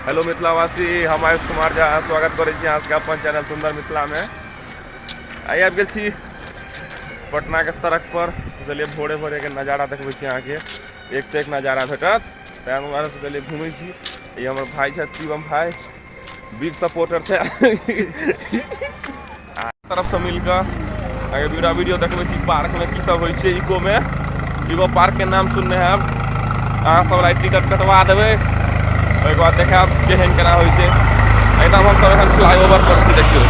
Hello मिथिलावासी, हम आयुष कुमार झा स्वागत करै छी अहाँके अपन चैनल सुंदर मिथिला में। आइ आबि गेल छी पटना के सड़क पर। चलिए भोरे भोरे के नज़ारा देखबै छी अहाँके, एक से एक नज़ारा भेटत। ताहि दुआरे चलिए घूमै छी। ये हमर भाई छथि शिवम भाई, बिग सपोर्टर छै। आ तरफ से मिलकर आगे वीडियो देखबै छी पार्क में की सब होइ छै। इको में इको पार्क के नाम सुनने हैब। अहाँ सब लाइट टिकट कटवा देबै, ओहिके बाद देखाब केहन केना होइ छै। एकदम हम सब एखन फ्लाईओवर पर छी, देखियौ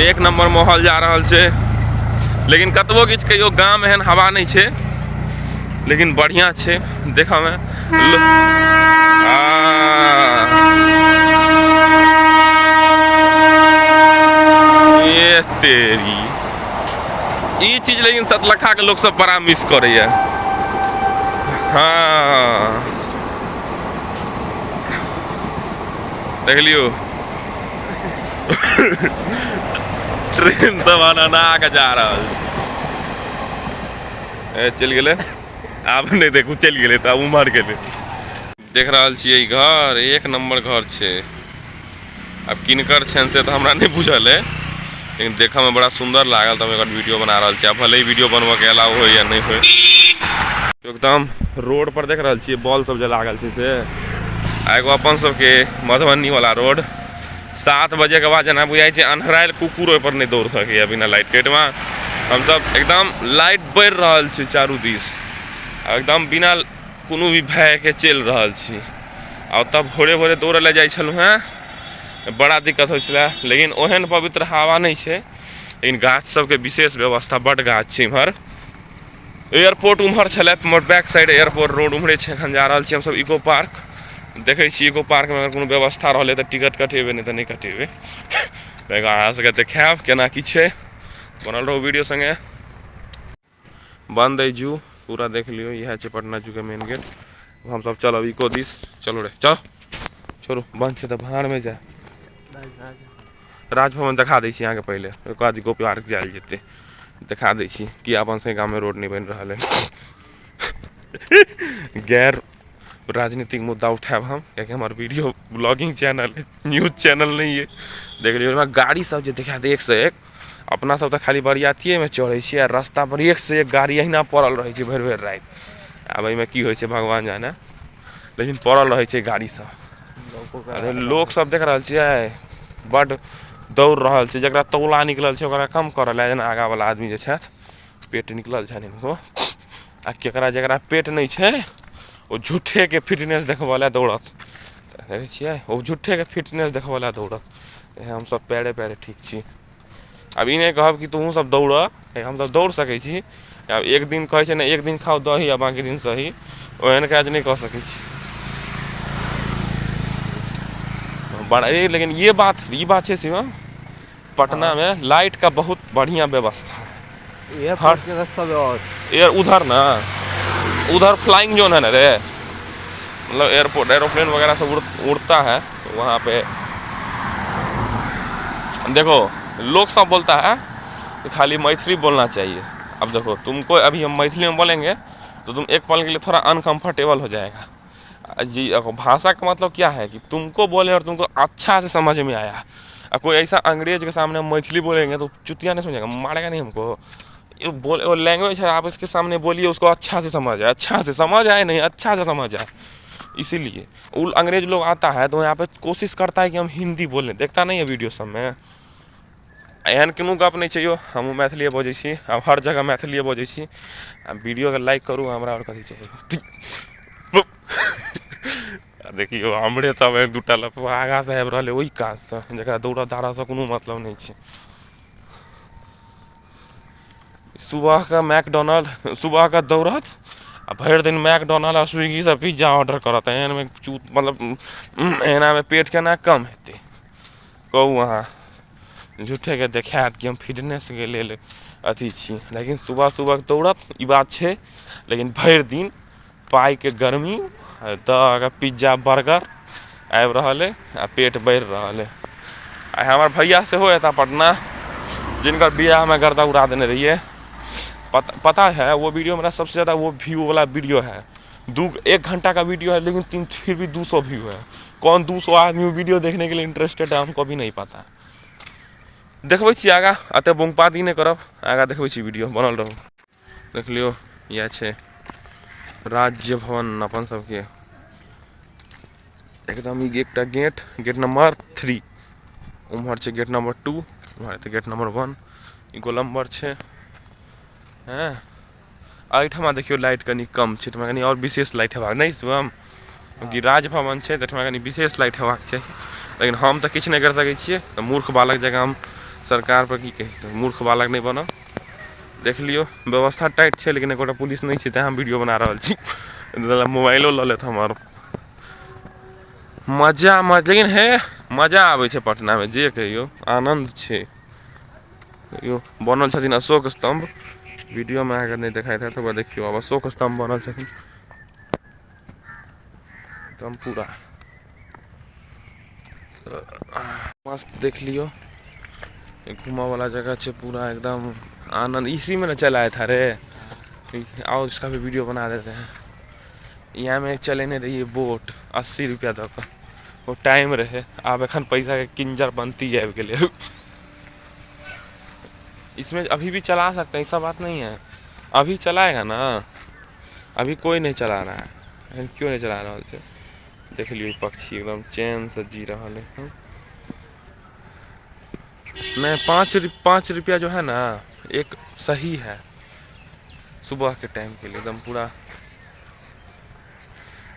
एक नंबर माहौल जा रहल छै। लेकिन कतबो किछु कहियो गाम एहन हवा नहीं छै, लेकिन बढ़िया छै देखऽ में। ये तेरी ई चीज लेकिन सतलखा के लोग सब बड़ा मिस करैया। हाँ देख लियो ट्रेन सब अनना के जा रहा है। चल गए आब नहीं देखू, चल गए तो उमर गए। देख रहा छियै घर, एक नंबर घर छै। अब किनकर छन से तो हमरा नहीं बुझल है, लेकिन देखा में बड़ा सुंदर लागल। तो हम वीडियो बना रहा छी। भले ही वीडियो बनवा के अलाउ हो या नहीं हो। एकदम रोड पर देख रहा छियै बॉल सब जे लागल छै से। एगो अपन सबके मधुबनी वाला रोड 7 बजे के बाद जना बुझाई छै अन्हराइल कुकुर ओहि पर नहीं दौड़ सके बिना लाइट कट में। हम सब एकदम लाइट बढ़ रहा छै चारू दिस, एकदम बिना कोनो भी भय के चल रहा छी। और तब भोरे भोरे दौड़ ले जाइ छलहुँ हैं, बड़ा दिक्कत हो छलै। लेकिन ओहन पवित्र हवा नहीं है, लेकिन गाछ सबके विशेष व्यवस्था, बड़ गाछ छै इम्हर। एयरपोर्ट उम्हर छलै, बैक साइड एयरपोर्ट रोड उम्हरे छै। एखन जा रहल छी हम सब इको पार्क। देखै छी इको पार्क में अगर कोनो व्यवस्था रहलै तऽ टिकट कटेबै, नहीं तो नहीं कटेबै। अहाँ सबके देखायब केना की छै। बनल रहो वीडियो संगे। बंद है जू, पूरा देख लियो। यह है पटना जू के मेन गेट। हम सब चलब इको दिस। चलो रे चल, छोड़ू बंद है तो भाड़ में जाए। राजभवन देखा दै छी अहाँके पहले, ओकर बाद इको पार्क जायल जेतै। देखा दै छी कि अपन सबके गाँव में रोड नहीं बन रहा है। गैर राजनीतिक मुद्दा उठाएब हम, क्या हमारे वीडियो ब्लॉगिंग चैनल है, न्यूज चैनल नहीं है। देख लियो गाड़ी सब जो दिखा दे एक से एक। अपना सब तो खाली बरियातिए में चढ़े छी, रास्ता पर एक से एक गाड़ी अहिना पड़ल रहे छै भर भर रात। अब एहिमे की होइ छै भगवान जाने, लेकिन पड़ल रहे छै गाड़ी सब। अरे लोग सब देख रहा छियै बड दौड़ रहा छै। जकरा तौला निकलल छै ओकरा कम करल है, जेना आगा वाला आदमी जे छथि पेट निकलल छनि इनको। आ केकरा जकरा पेट नहीं छै वो झूठे के फिटनेस देखबऽ ला दौड़त। देखै छियै वो झूठे के फिटनेस देखबऽ ला दौड़त। हम सब पैरे पैरे ठीक छी। अब ई नहीं कहब कि तू सब दौड़, हम सब दौड़ सकै छी। अब एक दिन कहै छै ने, एक दिन खाओ दही आ बाकी दिन सही, ओहन काज नहीं कऽ सकै छी। बड़ा लेकिन ये बात है शिवम, पटना में लाइट का बहुत बढ़िया व्यवस्था है। हर एयर उधर ना, उधर फ्लाइंग जोन है ना रे, मतलब एयरपोर्ट एरोप्लेन वगैरह सब उड़ता है वहाँ पे। देखो लोग सब बोलता है कि खाली मैथिली बोलना चाहिए। अब देखो तुमको अभी हम मैथिली में बोलेंगे तो तुम एक पल के लिए थोड़ा अनकंफर्टेबल हो जाएगा जी। भाषा का मतलब क्या है कि तुमको बोले और तुमको अच्छा से समझ में आया। अब कोई ऐसा अंग्रेज के सामने हम मैथिली बोलेंगे तो चुतिया नहीं समझेगा, मारेगा नहीं हमको। ये बोले लैंग्वेज है, आप इसके सामने बोलिए उसको अच्छा से समझ आए, अच्छा से समझ आए नहीं अच्छा से समझ आए। इसीलिए वो अंग्रेज लोग आता है तो यहाँ पे कोशिश करता है कि हम हिंदी बोलें। देखता नहीं है वीडियो सब में, एहन कोनो गप नहीं चाहिए। हम मैथिली बजै छी, अब हर जगह मैथिली बजै छी। वीडियो के लाइक करू, हमरा और कथी चाहिए। देखियो हमरे सब दूटा लफा आगा से आबि रहल ओहि काज से, जकरा दौड़ दाड़ा से कोनो मतलब नहीं छै। सुबह का मैकडोनाल्ड सुबह का दौड़त आ भर दिन मैकडोनाल्ड और स्विगी से पिज्जा ऑर्डर करत। एहन में मतलब एना में पेट केना कम हेतै कहू अहाँ। झूठे के देखायत कि हम फिटनेस के लेल अथी छी, लेकिन सुबह सुबह दौड़त ई बात छै। लेकिन भर दिन पाई के गर्मी तऽ पिज्जा बर्गर आबि रहल है आ पेट बढ़ रहा है। हमारे भैया से हो था पटना, जिनका बियाह में गर्दा उड़ा देने रहिए। पता है वो वीडियो मेरा सबसे ज़्यादा वो व्यू वाला वीडियो है। 1 घंटा का वीडियो है लेकिन फिर भी 200 व्यू है। कौन 200 आदमी वीडियो देखने के लिए इंटरेस्टेड है हमको भी नहीं पता। देखबै छी आगा, अते बुंगपाती नहीं करब, आगा देखबै छी वीडियो बनल रहू। देख लियो यह छै राज्य भवन अपन सबके, एकदम एक गेट नंबर 3, उम्हर छै गेट नंबर 2, उम्हर तऽ गेट नंबर 1, ई गोलम्बर छै हैं। एहिठमा देखियो लाइट कनी कम छै, कनी और विशेष लाइट हेबाक नहीं शिवम, क्योंकि राजभवन छै तऽ कनी विशेष लाइट हेबाक चाही। लेकिन हम तऽ किछु नहीं कर सकै छियै, तऽ मूर्ख बालक जगह हम सरकार पर की कहि सकै, मूर्ख बालक नहीं बनब। देख लियो व्यवस्था टाइट छै, लेकिन एकोटा पुलिस नहीं छै तेँ हम वीडियो बना रहल छी। मोबाइलो लऽ लेत हमर। मजा लेकिन हे मजा आबै छै पटना में, जे कहियो आनंद छै। यो बनल छथिन अशोक स्तंभ, वीडियो में अगर नहीं देखाई था तो देखियो अब अशोक स्तंभ बनल छथिन एकदम पूरा मस्त। देख लियो घूमा वाला जगह छै पूरा एकदम आनंद, इसी में ना चलाया था रे। आओ इसका भी वीडियो बना देते हैं। यहाँ में चलेने रहिए बोट 80 रुपया तक, वो टाइम रहे, आब एखन पैसा के किंजर बनती है के लिए। इसमें अभी भी चला सकते हैं, ऐसा बात नहीं है, अभी चलाएगा ना, अभी कोई नहीं चला रहा है, क्यों नहीं चला रहा है। देख लियो पक्षी एकदम चैन से जी रहा है। नहीं 5 रुपया जो है ना एक सही है सुबह के टाइम के लिए, एकदम पूरा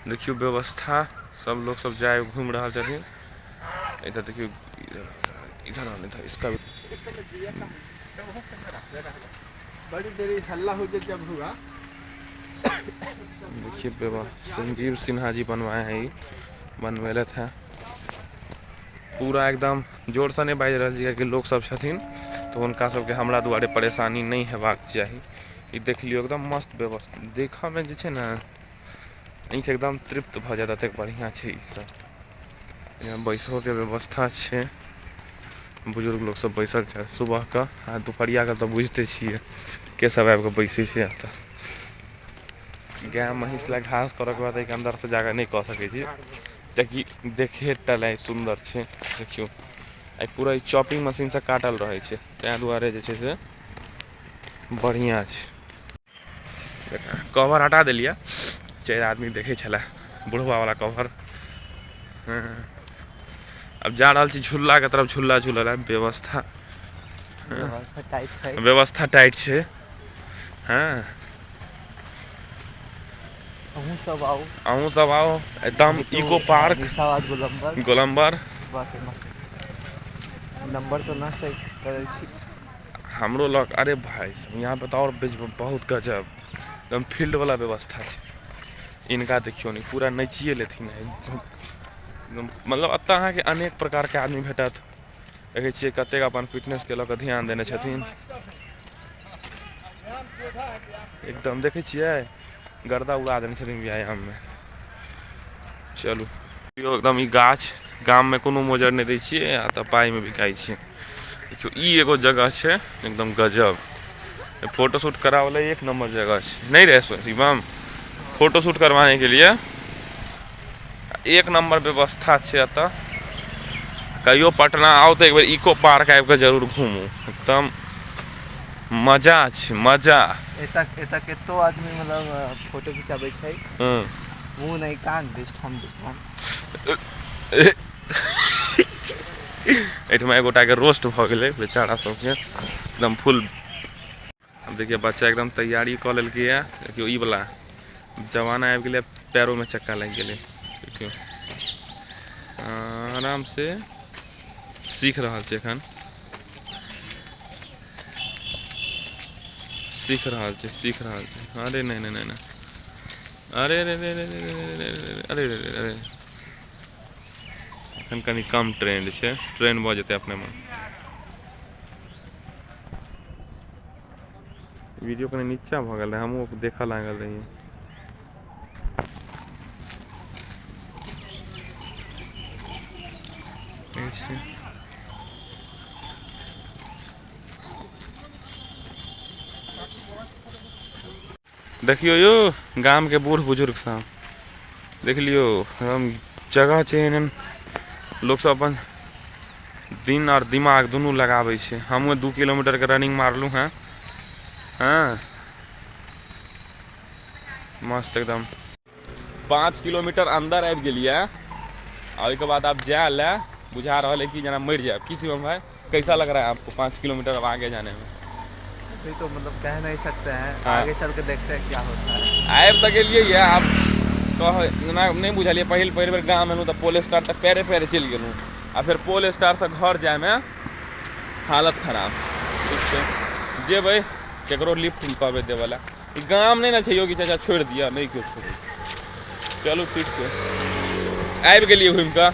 देखियो व्यवस्था, सब लोग सब जाए घूम रहा छथिन। इधर देखियो इधर इसका भी बड़ी देरी हल्ला हो गया जब हुआ। देखिए संजीव सिन्हा जी बनवाए हैं, ये बनवेले थे पूरा एकदम जोर से नहीं बाज रहा कि लोग सब छथिन तो उनका सबके हमरा दुआरे परेशानी नहीं हेबाक चाही। ये देख लियो एकदम मस्त व्यवस्था, देखा में जे छै ना आँखि एकदम तृप्त भ जाता, तक बढ़िया छै। ई सब यहाँ बैसो के व्यवस्था छै, बुजुर्ग लोग सब बैसल छै सुबह का, आ दोपहरिया का तो बुझते छिए के सब आबि के बैसे छै। यहाँ गाय महीस ला घास करके बाद एक अंदर से जाकर नहीं कह सके छी, ताकि देखे टले सुंदर छै। देखियो पूरा चॉपिंग मशीन से काटल रहे छै, तैं दुआरे जे छै से बढ़िया छै। कवर हटा दिलिए, 4 आदमी देखे छला बुढ़वा वाला कवर। अब जा रहा छी झूला के तरफ, झूला झूला व्यवस्था टाइट छै। हाँ अहूँ सब आओ एकदम इको पार्क गोलम्बर नंबर तो ना सही करे छी हमरो लग। अरे भाई यहाँ पे तो और बहुत गजब एकदम फील्ड वाला व्यवस्था है। इनका देखियो नहीं पूरा नचिए लेथिन एकदम, मतलब अतः अहाँ के अनेक प्रकार के आदमी भेटत, देखे छिए कतेक अपन फिटनेस के लऽ ध्यान देने छथिन। एकदम देखे छिए गर्दा उड़ा देने छथिन व्यायाम में। चलू एकदम ई गाछ गाम में कोनो मोजर नहीं दै छिए, आ तऽ पाई में बिकाई छै। देखियो ई एगो जगह छै एकदम गजब, फोटो शूट करा वाला एक नंबर जगह है। नहीं रहे शिवम, फोटो शूट करवाने के लिए एक नंबर व्यवस्था है। अतः कहियो पटना आओ तो एक बार इको पार्क आबि के जरूर घूमू, एकदम मजा छै मजा। एतक केतो आदमी मतलब फोटो खिंचाबे छै, मुंह नहीं कान दिस हम एठमा एगोटा के रोस्ट भ गेलै बेचारा सबके एकदम फुल। अब देखिए बच्चा एकदम तैयारी कर लेलकै है, देखियो ई वाला जमाना आबि गेलै, पैरों में चक्का लग गेलै। देखियो आराम से सीख रहा छै, एखन सीख रहा छै। अरे नहीं नहीं नहीं, अरे रे रे रे अरे अरे एखन कनी कम ट्रेंड छै, ट्रेंड भऽ जेतै अपने में। वीडियो कनी नीचा भऽ गेल रहे, हमहूँ देखऽ लागल रहिए। देखियो यो गाम के बूढ़ बुजुर्ग सब देख लियो हम जगह छै एहन लोग सब अपन दिन और दिमाग दोनों लगाबै छै। हम 2 किलोमीटर के रनिंग मारलू हैं। हाँ मस्त एकदम 5 किलोमीटर अंदर आबि गेलिए और इसके बाद आप जाए ला बुझा रहा है कि जना मर जाए। की शिवम भाई कैसा लग रहा है आपको 5 किलोमीटर अब आगे जाने में? अभी तो मतलब कह नहीं सकते हैं। हाँ। आगे चल के देखते हैं क्या होता है। आबि तक गेलिए आप कह नहीं बुझलिए पहिल बेर गाँव एलूँ तो पोल स्टार तक पैरे पैरे चलि गेलूँ आ फिर पोल स्टार से घर जाए में हालत खराब। ठीक है जेबै केकरो लिफ्ट कहबै देवला गाम नहीं ना छै योगी चाचा छोड़ दिया नहीं क्यों छोड़। चलू ठीक है आबि गेलिए घूमि कऽ।